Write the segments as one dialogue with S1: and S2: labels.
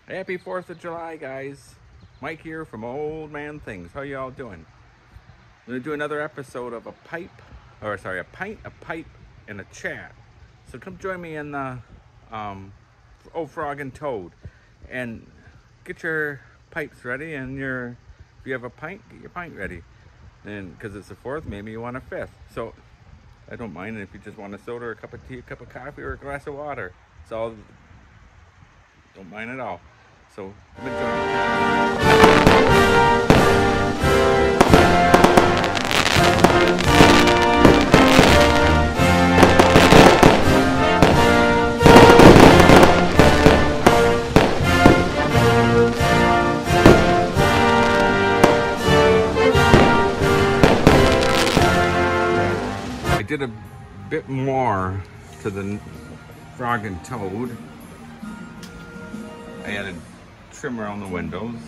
S1: Happy 4th of July, guys. Mike here from Old Man Things. How y'all doing? I'm gonna do another episode of a pint, a pipe, and a chat. So come join me in the Old Frog and Toad, and get your pipes ready. And if you have a pint, get your pint ready. And because it's the 4th, maybe you want a 5th. So I don't mind if you just want a soda or a cup of tea, a cup of coffee, or a glass of water. It's all, don't mind at all. So come and join me. I did a bit more to the Frog and Toad. I added trim around the windows.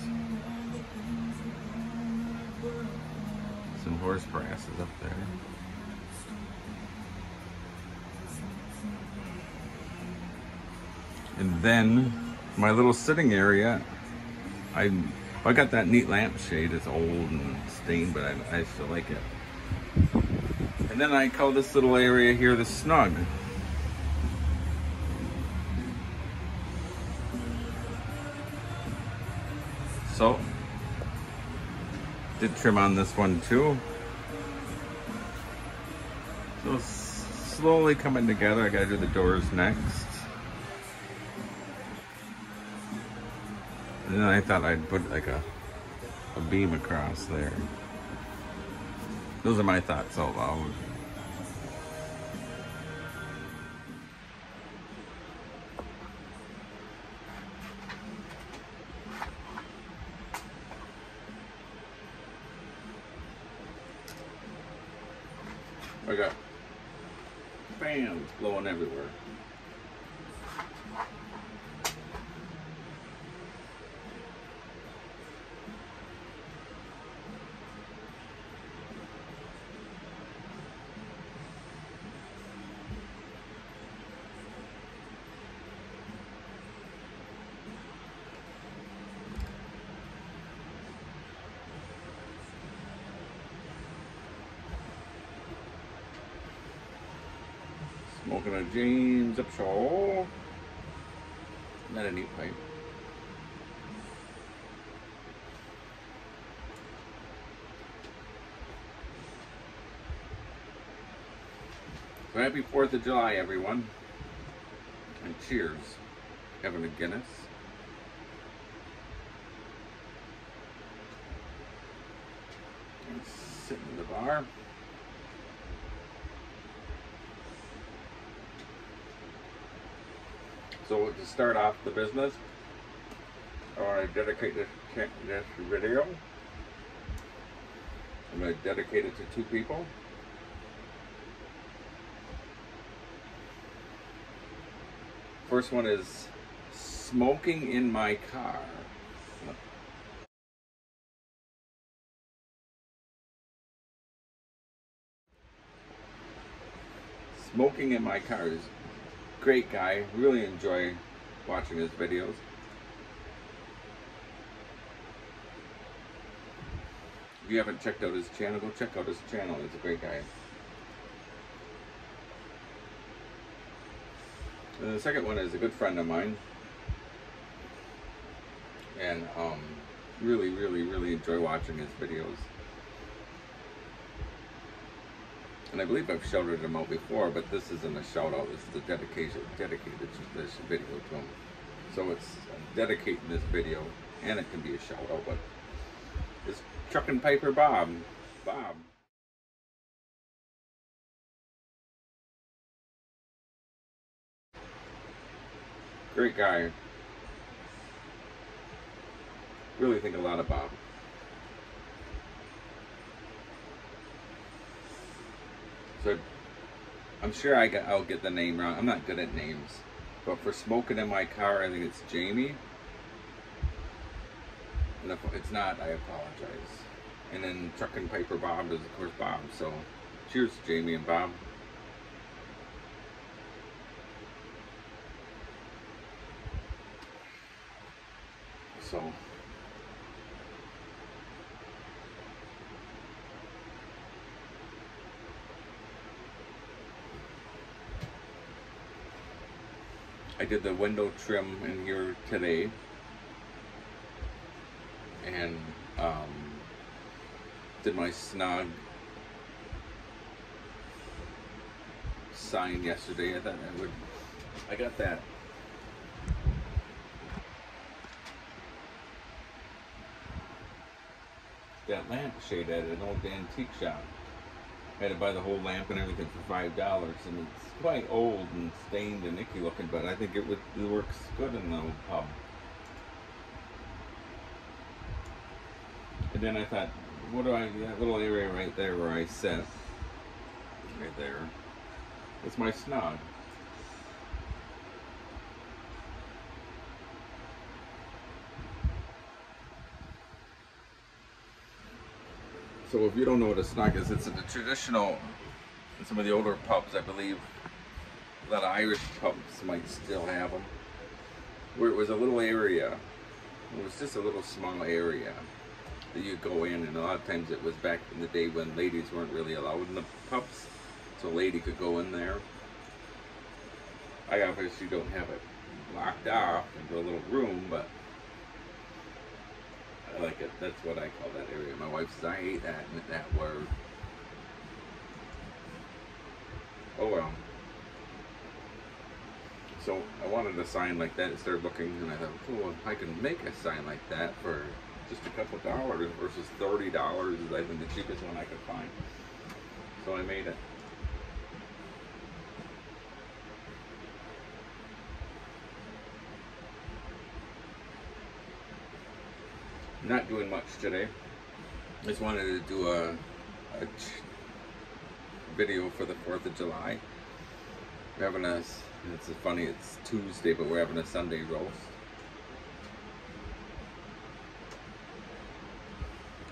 S1: Some horse grasses up there. And then my little sitting area, I got that neat lampshade. It's old and stained, but I still like it. And then I call this little area here the snug. So, did trim on this one too. So it's slowly coming together. I gotta do the doors next. And then I thought I'd put like a beam across there. Those are my thoughts out loud. I got fans blowing everywhere. Smoking a James Upshaw. Not a neat pipe. So happy 4th of July, everyone. And cheers. Having a Guinness. And sitting in the bar. So to start off the business, I want to dedicate this video. I'm going to dedicate it to 2 people. First one is smoking in my car. Smoking in my car is great guy. Really enjoy watching his videos. If you haven't checked out his channel, go check out his channel. He's a great guy. And the second one is a good friend of mine. And really enjoy watching his videos. And I believe I've shouted him out before, but this isn't a shout out, this is a dedicated to this video to him. So it's dedicating this video, and it can be a shout out, but it's Chuck and Piper Bob. Great guy. Really think a lot of Bob. So I'm sure I'll get the name wrong. I'm not good at names. But for smoking in my car, I think it's Jamie. And if it's not, I apologize. And then Chuck and Piper Bob is, of course, Bob. So cheers, Jamie and Bob. So I did the window trim in here today, and did my snog sign yesterday. I thought I got that lampshade at an old antique shop. I had to buy the whole lamp and everything for $5, and it's quite old and stained and icky looking, but I think it works good in the pub. And then I thought, that little area right there where I sit, right there, it's my snog. So if you don't know what a snog is, it's a traditional, in some of the older pubs, I believe, a lot of Irish pubs might still have them, where it was a little area, it was just a little small area that you go in, and a lot of times it was back in the day when ladies weren't really allowed in the pubs, so a lady could go in there. I obviously don't have it locked off into a little room, but I like it. That's what I call that area. My wife says, I hate that word. Oh well. So I wanted a sign like that and started looking, and I thought, cool, I can make a sign like that for just a couple dollars versus $30 is I think the cheapest one I could find. So I made it. Not doing much today. Just wanted to do a video for the 4th of July. We're having it's funny, it's Tuesday, but we're having a Sunday roast.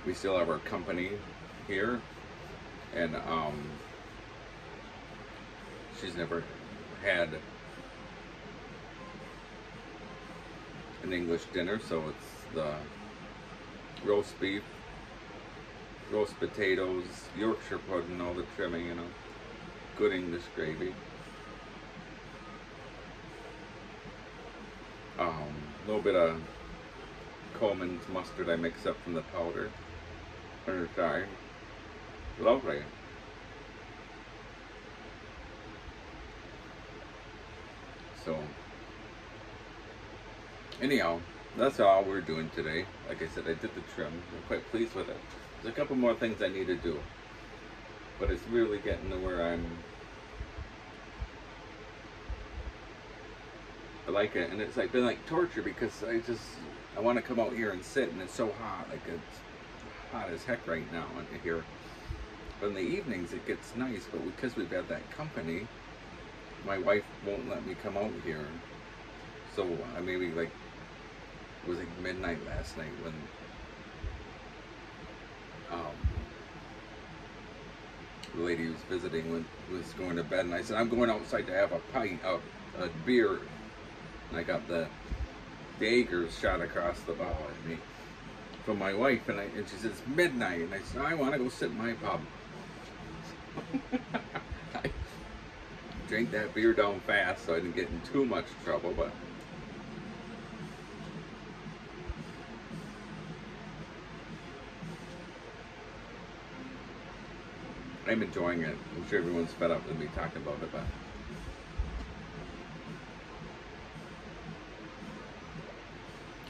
S1: We still have our company here, and she's never had an English dinner, so it's the roast beef, roast potatoes, Yorkshire pudding, all the trimming, you know, good English gravy. A little bit of Coleman's mustard I mix up from the powder. Sorry. Lovely. So, anyhow, that's all we're doing today. Like I said, I did the trim. I'm quite pleased with it. There's a couple more things I need to do, but it's really getting to where I like it, and it's like been like torture because I want to come out here and sit, and it's so hot. Like it's hot as heck right now in here. But in the evenings it gets nice, but because we've had that company, my wife won't let me come out here. So I maybe like it was like midnight last night when the lady who was visiting was going to bed, and I said, I'm going outside to have a pint of a beer. And I got the Daggers shot across the bow at me from my wife, and she said, it's midnight, and I said, I want to go sit in my pub. I drank that beer down fast so I didn't get in too much trouble, but I'm enjoying it. I'm sure everyone's fed up with me talking about it, but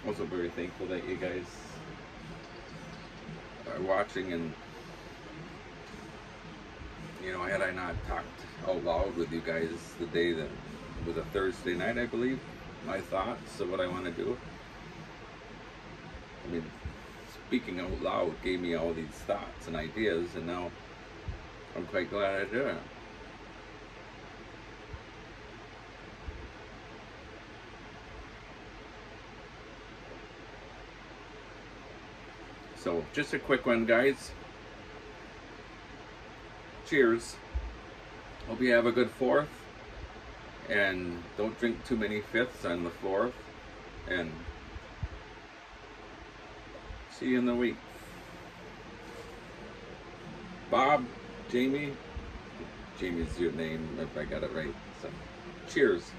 S1: also very thankful that you guys are watching, and you know, had I not talked out loud with you guys the day that was a Thursday night, I believe, my thoughts of what I want to do. I mean, speaking out loud gave me all these thoughts and ideas, and now I'm quite glad I did it. So, just a quick one, guys. Cheers. Hope you have a good 4th. And don't drink too many 5ths on the 4th. And See you in the week. Bob, Jamie. Jamie's your name if I got it right. So, cheers.